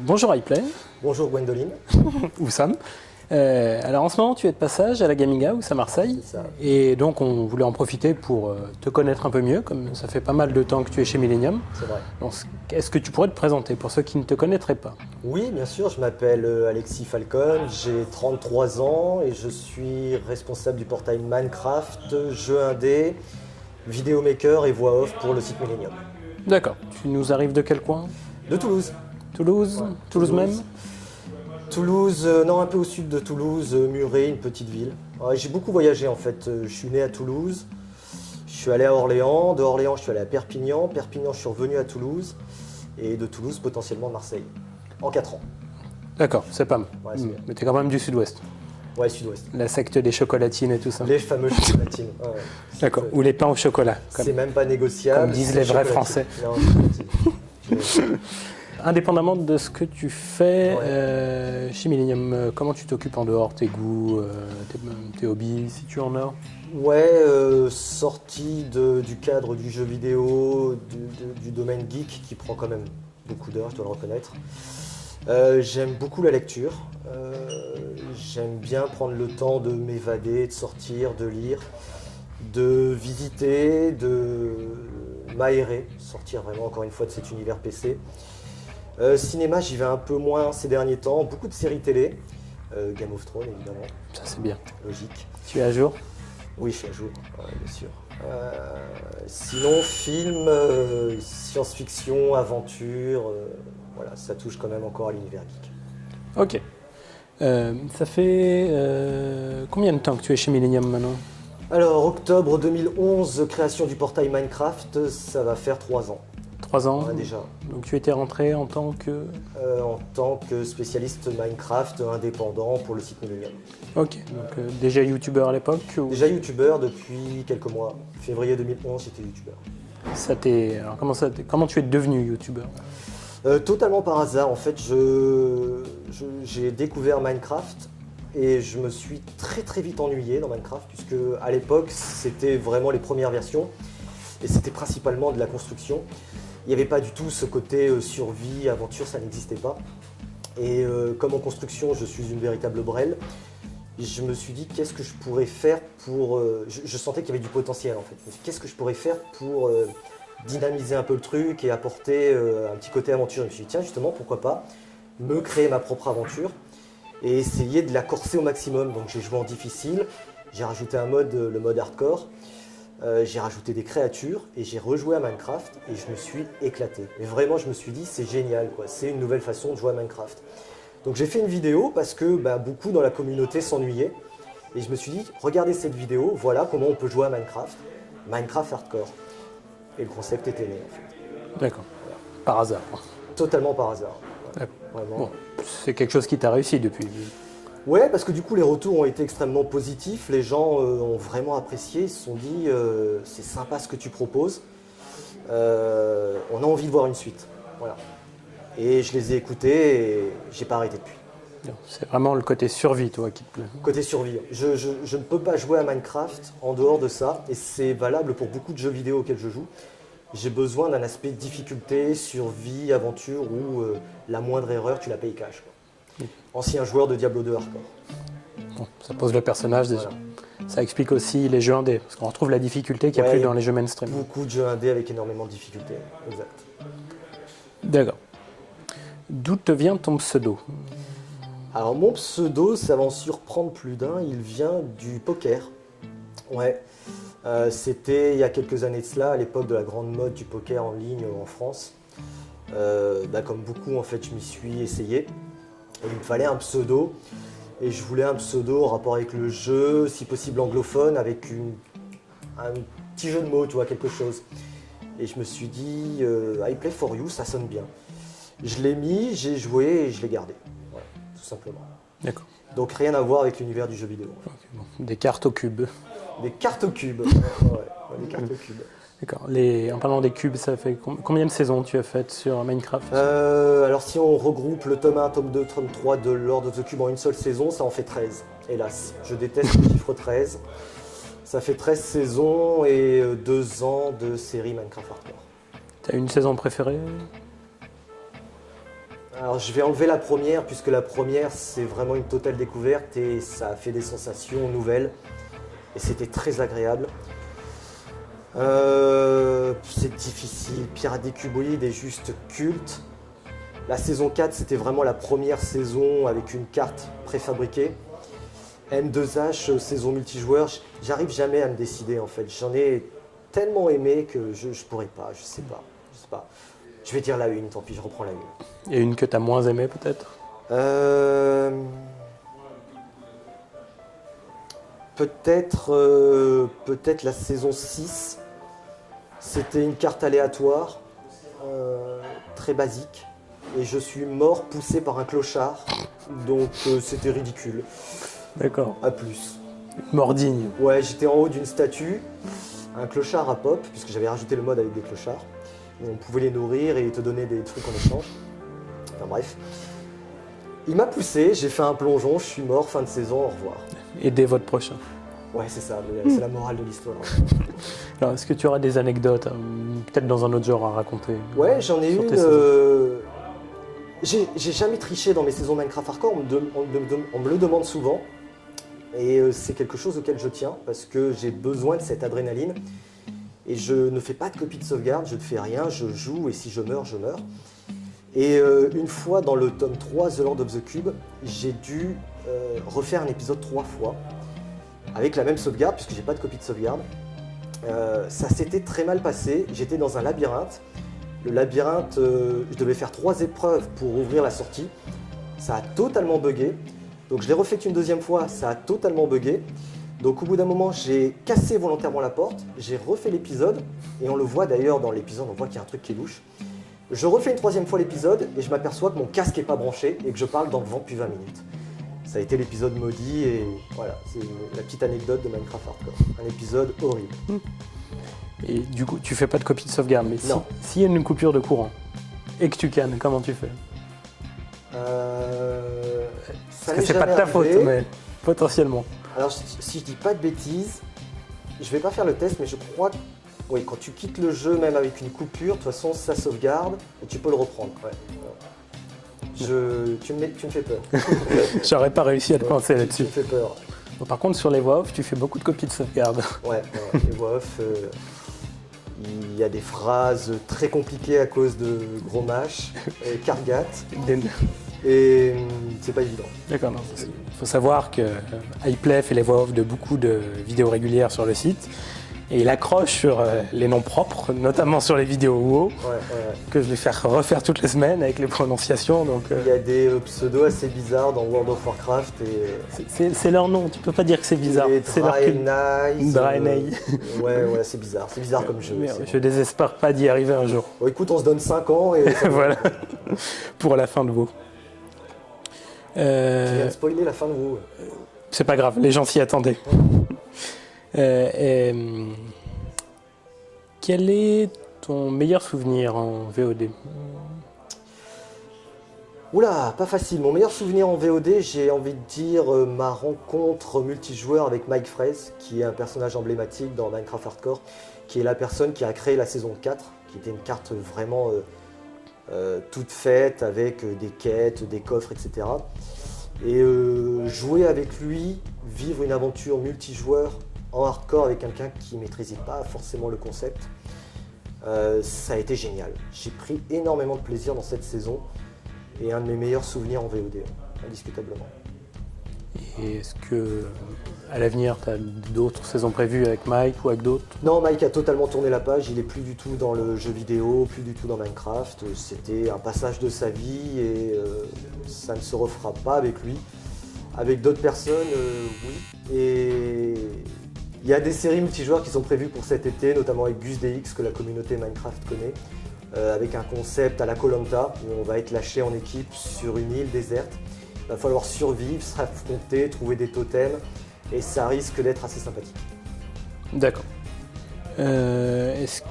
Bonjour iPlay. Bonjour Gwendoline. Où Sam. Alors en ce moment tu es de passage à la Gaming House à Marseille. C'est ça. Et donc on voulait en profiter pour te connaître un peu mieux, comme ça fait pas mal de temps que tu es chez Millennium. C'est vrai. Donc, est-ce que tu pourrais te présenter pour ceux qui ne te connaîtraient pas? Oui, bien sûr, je m'appelle Alexis Falcon, j'ai 33 ans et je suis responsable du portail Minecraft, jeux indé, vidéomaker et voix off pour le site Millennium. D'accord. Tu nous arrives de quel coin? De Toulouse. Toulouse? Ouais, Toulouse même? Toulouse, non, un peu au sud de Toulouse, Muret, une petite ville. Ouais, j'ai beaucoup voyagé en fait. Je suis né à Toulouse, je suis allé à Orléans, de Orléans je suis allé à Perpignan, Perpignan je suis revenu à Toulouse et de Toulouse potentiellement Marseille. En 4 ans. D'accord, c'est pas mal. Ouais, c'est bien. Mais t'es quand même du sud-ouest. Ouais, sud-ouest. La secte des chocolatines et tout ça. Les fameux chocolatines. Ouais, ouais. D'accord. Ou les pains au chocolat. C'est même pas négociable. comme disent c'est les vrais chocolatine. Français. Non, chocolatine. Indépendamment de ce que tu fais Ouais. chez Millennium, comment tu t'occupes en dehors, tes goûts, tes hobbies, si tu en as? Ouais, sorti du cadre du jeu vidéo, du domaine geek qui prend quand même beaucoup d'heures, je dois le reconnaître. J'aime beaucoup la lecture. J'aime bien prendre le temps de m'évader, de sortir, de lire, de visiter, de m'aérer, sortir vraiment encore une fois de cet univers PC. Cinéma, j'y vais un peu moins ces derniers temps. Beaucoup de séries télé. Game of Thrones, évidemment. Ça c'est bien. Logique. Tu es à jour? Oui, je suis à jour, ouais, bien sûr. Sinon, film, science-fiction, aventure, voilà, ça touche quand même encore à l'univers geek. Ok. Ça fait combien de temps que tu es chez Millennium maintenant? Alors, octobre 2011, création du portail Minecraft, ça va faire 3 ans. 3 ans Ouais, déjà. Donc tu étais rentré en tant que... En tant que spécialiste Minecraft indépendant pour le site Millennium. Ok, donc déjà youtubeur à l'époque ou... Déjà youtubeur depuis quelques mois. Février 2011, j'étais youtubeur. Alors comment tu es devenu youtubeur? Totalement par hasard, en fait, j'ai découvert Minecraft et je me suis très vite ennuyé dans Minecraft puisque à l'époque c'était vraiment les premières versions et c'était principalement de la construction. Il n'y avait pas du tout ce côté survie, aventure, ça n'existait pas. Et comme en construction je suis une véritable brêle, je me suis dit qu'est-ce que je pourrais faire pour... je sentais qu'il y avait du potentiel en fait. Je me suis dit, qu'est-ce que je pourrais faire pour dynamiser un peu le truc et apporter un petit côté aventure. Je me suis dit tiens justement pourquoi pas me créer ma propre aventure et essayer de la corser au maximum. Donc j'ai joué en difficile, j'ai rajouté un mode, le mode hardcore, j'ai rajouté des créatures et j'ai rejoué à Minecraft et je me suis éclaté. Mais vraiment je me suis dit c'est génial quoi, c'est une nouvelle façon de jouer à Minecraft. Donc j'ai fait une vidéo parce que beaucoup dans la communauté s'ennuyaient et je me suis dit regardez cette vidéo, voilà comment on peut jouer à Minecraft, Minecraft hardcore. Et le concept était né en fait. D'accord, par hasard. Totalement par hasard. Ouais, D'accord. vraiment. Bon, c'est quelque chose qui t'a réussi depuis. Ouais, parce que du coup les retours ont été extrêmement positifs, les gens ont vraiment apprécié, ils se sont dit c'est sympa ce que tu proposes, on a envie de voir une suite. Voilà. Et je les ai écoutés et j'ai pas arrêté depuis. C'est vraiment le côté survie, toi, qui te plaît. Côté survie, je ne peux pas jouer à Minecraft en dehors de ça, et c'est valable pour beaucoup de jeux vidéo auxquels je joue. J'ai besoin d'un aspect difficulté, survie, aventure, où la moindre erreur, tu la payes cash. Quoi. Ancien joueur de Diablo 2 hardcore. Bon, ça pose le personnage déjà. Voilà. Ça explique aussi les jeux indés, parce qu'on retrouve la difficulté qu'il n'y a plus dans les jeux mainstream. Beaucoup de jeux indés avec énormément de difficultés, exact. D'accord. D'où te vient ton pseudo? Alors mon pseudo, ça va en surprendre plus d'un, il vient du poker. Ouais, c'était il y a quelques années de cela, à l'époque de la grande mode du poker en ligne en France. Comme beaucoup, en fait, je m'y suis essayé. Et il me fallait un pseudo, et je voulais un pseudo en rapport avec le jeu, si possible anglophone, avec un petit jeu de mots, tu vois, quelque chose. Et je me suis dit, I play for you, ça sonne bien. Je l'ai mis, j'ai joué et je l'ai gardé. Voilà, tout simplement. D'accord. Donc rien à voir avec l'univers du jeu vidéo. Ok, bon. Des cartes au cube. Des cartes au cube. Ouais, des cartes au cube. D'accord. En parlant des cubes, ça fait combien de saisons tu as faites sur Minecraft? Alors si on regroupe le tome 1, tome 2, tome 3 de Lord of the Cube en une seule saison, ça en fait 13. Hélas, je déteste le chiffre 13. Ça fait 13 saisons et 2 ans de série Minecraft Hardcore. T'as une saison préférée? Alors je vais enlever la première, puisque la première c'est vraiment une totale découverte et ça a fait des sensations nouvelles. Et c'était très agréable. C'est difficile, Pirates des Cuboïdes est juste culte. La saison 4 c'était vraiment la première saison avec une carte préfabriquée. M2H, saison multijoueur, j'arrive jamais à me décider en fait. J'en ai tellement aimé que je pourrais pas, je sais pas. Je vais dire la une, tant pis, je reprends la une. Et une que tu as moins aimée peut-être? Peut-être la saison 6. C'était une carte aléatoire, très basique. Et je suis mort poussé par un clochard. Donc c'était ridicule. D'accord. À plus. Mordigne. Ouais, j'étais en haut d'une statue, un clochard à pop, puisque j'avais rajouté le mode avec des clochards. On pouvait les nourrir et te donner des trucs en échange. Enfin bref. Il m'a poussé, j'ai fait un plongeon, je suis mort, fin de saison, au revoir. Aidez votre prochain. Ouais, c'est ça, c'est la morale de l'histoire. Alors, est-ce que tu auras des anecdotes, peut-être dans un autre genre à raconter? Ouais, j'en ai sur une. tes saisons J'ai jamais triché dans mes saisons Minecraft Hardcore, on me le demande souvent. Et c'est quelque chose auquel je tiens, parce que j'ai besoin de cette adrénaline. Et je ne fais pas de copie de sauvegarde, je ne fais rien, je joue et si je meurs, je meurs. Et une fois dans le tome 3, The Land of the Cube, j'ai dû refaire un épisode 3 fois, avec la même sauvegarde, puisque j'ai pas de copie de sauvegarde. Ça s'était très mal passé, j'étais dans un labyrinthe. Le labyrinthe, je devais faire 3 épreuves pour ouvrir la sortie. Ça a totalement bugué. Donc je l'ai refait une deuxième fois, ça a totalement bugué. Donc au bout d'un moment, j'ai cassé volontairement la porte, j'ai refait l'épisode, et on le voit d'ailleurs dans l'épisode, on voit qu'il y a un truc qui est louche. Je refais une troisième fois l'épisode, et je m'aperçois que mon casque n'est pas branché, et que je parle dans le vent depuis 20 minutes. Ça a été l'épisode maudit, et voilà, c'est la petite anecdote de Minecraft Hardcore. Un épisode horrible. Et du coup, tu fais pas de copie de sauvegarde, mais Non. s'il y a une coupure de courant, et que tu cannes, comment tu fais? Ça Parce que c'est pas de ta faute, mais potentiellement. Alors, si je dis pas de bêtises, je vais pas faire le test, mais je crois que oui, quand tu quittes le jeu, même avec une coupure, de toute façon, ça sauvegarde et tu peux le reprendre. Ouais. Tu me fais peur. J'aurais pas réussi à te penser Tu là-dessus. me fais peur. Bon, par contre, sur les voix off, tu fais beaucoup de copies de sauvegarde. Ouais, les voix off, il y a des phrases très compliquées à cause de gros mâches, Kargat, et c'est pas évident. D'accord, non. Il faut savoir que iPlay fait les voix off de beaucoup de vidéos régulières sur le site. Et il accroche sur les noms propres, notamment sur les vidéos WoW, que je vais faire refaire toutes les semaines avec les prononciations. Donc, il y a des pseudos assez bizarres dans World of Warcraft. C'est leur nom, tu peux pas dire que c'est bizarre. C'est leur Draenei. Ouais, c'est bizarre. C'est bizarre comme jeu. Je désespère pas d'y arriver un jour. Bon, écoute, on se donne 5 ans et... Voilà, pour la fin de WoW. Tu viens de spoiler la fin de WoW. C'est pas grave, les gens s'y attendaient. Quel est ton meilleur souvenir en VOD? Oula, pas facile. Mon meilleur souvenir en VOD, j'ai envie de dire ma rencontre multijoueur avec Mike Fraise, qui est un personnage emblématique dans Minecraft Hardcore, qui est la personne qui a créé la saison 4, qui était une carte vraiment toute faite, avec des quêtes, des coffres, etc. Et jouer avec lui, vivre une aventure multijoueur en hardcore avec quelqu'un qui ne maîtrisait pas forcément le concept, ça a été génial. J'ai pris énormément de plaisir dans cette saison et un de mes meilleurs souvenirs en VOD, indiscutablement. Et est-ce que à l'avenir, tu as d'autres saisons prévues avec Mike ou avec d'autres? Non, Mike a totalement tourné la page, il n'est plus du tout dans le jeu vidéo, plus du tout dans Minecraft. C'était un passage de sa vie et ça ne se refera pas avec lui. Avec d'autres personnes, oui. Et il y a des séries multijoueurs qui sont prévues pour cet été, notamment avec Gus DX que la communauté Minecraft connaît, avec un concept à la koh où on va être lâché en équipe sur une île déserte. Il va falloir survivre, s'affronter, trouver des totems et ça risque d'être assez sympathique. D'accord. Est-ce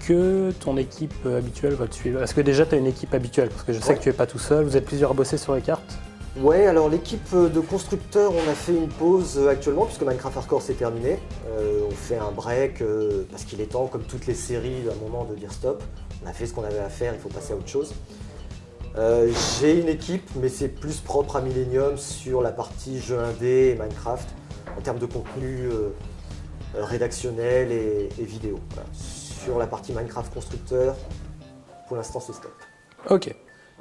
que ton équipe habituelle va te suivre? Est-ce que déjà tu as une équipe habituelle? Parce que je sais que tu n'es pas tout seul, vous êtes plusieurs à bosser sur les cartes. Ouais, alors l'équipe de constructeurs, on a fait une pause actuellement puisque Minecraft Hardcore s'est terminé. On fait un break parce qu'il est temps, comme toutes les séries, à un moment de dire stop. On a fait ce qu'on avait à faire, il faut passer à autre chose. J'ai une équipe, mais c'est plus propre à Millennium sur la partie jeux indé et Minecraft, en termes de contenu rédactionnel et vidéo. Voilà. Sur la partie Minecraft constructeur, pour l'instant c'est stop. Ok.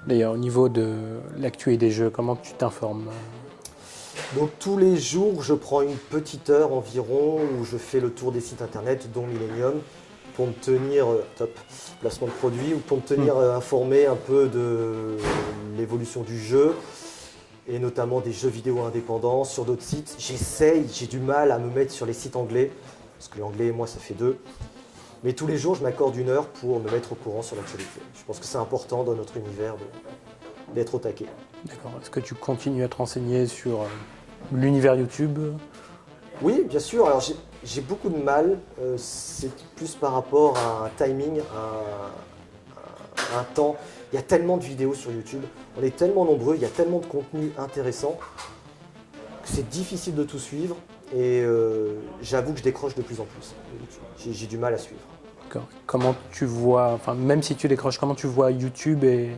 D'ailleurs, au niveau de l'actu et des jeux, comment tu t'informes? Donc tous les jours, je prends une petite heure environ où je fais le tour des sites internet, dont Millennium, pour me tenir, top, placement de produit, ou pour me tenir informé un peu de l'évolution du jeu, et notamment des jeux vidéo indépendants sur d'autres sites. J'ai du mal à me mettre sur les sites anglais, parce que l'anglais et moi ça fait deux. Mais tous les jours, je m'accorde une heure pour me mettre au courant sur l'actualité. Je pense que c'est important dans notre univers d'être au taquet. D'accord. Est-ce que tu continues à te renseigner sur l'univers YouTube? Oui, bien sûr. Alors j'ai beaucoup de mal. C'est plus par rapport à un timing, à un temps. Il y a tellement de vidéos sur YouTube. On est tellement nombreux, il y a tellement de contenu intéressant que c'est difficile de tout suivre. Et j'avoue que je décroche de plus en plus. J'ai du mal à suivre. D'accord. Comment tu vois, enfin même si tu décroches, comment tu vois YouTube et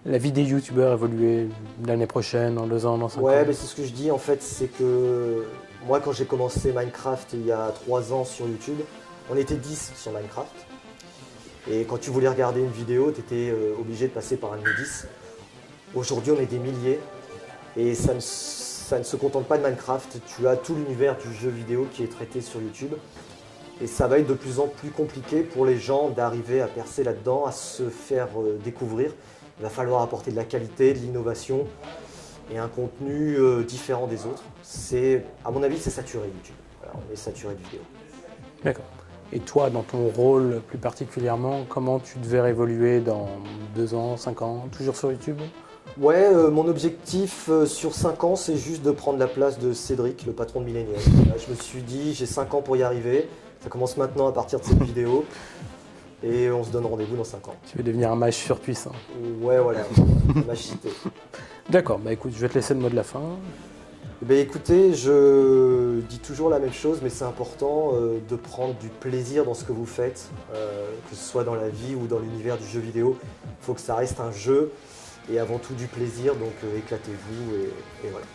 la vie des youtubeurs évoluer l'année prochaine, dans 2 ans, dans 5 ans? Ouais, mais c'est ce que je dis en fait, c'est que moi quand j'ai commencé Minecraft il y a 3 ans sur YouTube, on était 10 sur Minecraft. Et quand tu voulais regarder une vidéo, tu étais obligé de passer par un de nous 10. Aujourd'hui on est des milliers et ça ne se contente pas de Minecraft, tu as tout l'univers du jeu vidéo qui est traité sur YouTube. Et ça va être de plus en plus compliqué pour les gens d'arriver à percer là-dedans, à se faire découvrir. Il va falloir apporter de la qualité, de l'innovation et un contenu différent des autres. À mon avis, c'est saturé YouTube. Voilà, on est saturé de vidéos. D'accord. Et toi, dans ton rôle plus particulièrement, comment tu te verrais évoluer dans 2 ans, 5 ans, toujours sur YouTube? Ouais, mon objectif sur 5 ans, c'est juste de prendre la place de Cédric, le patron de Millennium. Je me suis dit, j'ai 5 ans pour y arriver. Ça commence maintenant à partir de cette vidéo. Et on se donne rendez-vous dans 5 ans. Tu veux devenir un mage surpuissant? Ouais, voilà, un mage cité. D'accord, bah écoute, je vais te laisser le mot de la fin. Eh bien, écoutez, je dis toujours la même chose, mais c'est important de prendre du plaisir dans ce que vous faites, que ce soit dans la vie ou dans l'univers du jeu vidéo. Il faut que ça reste un jeu et avant tout du plaisir, donc éclatez-vous et voilà.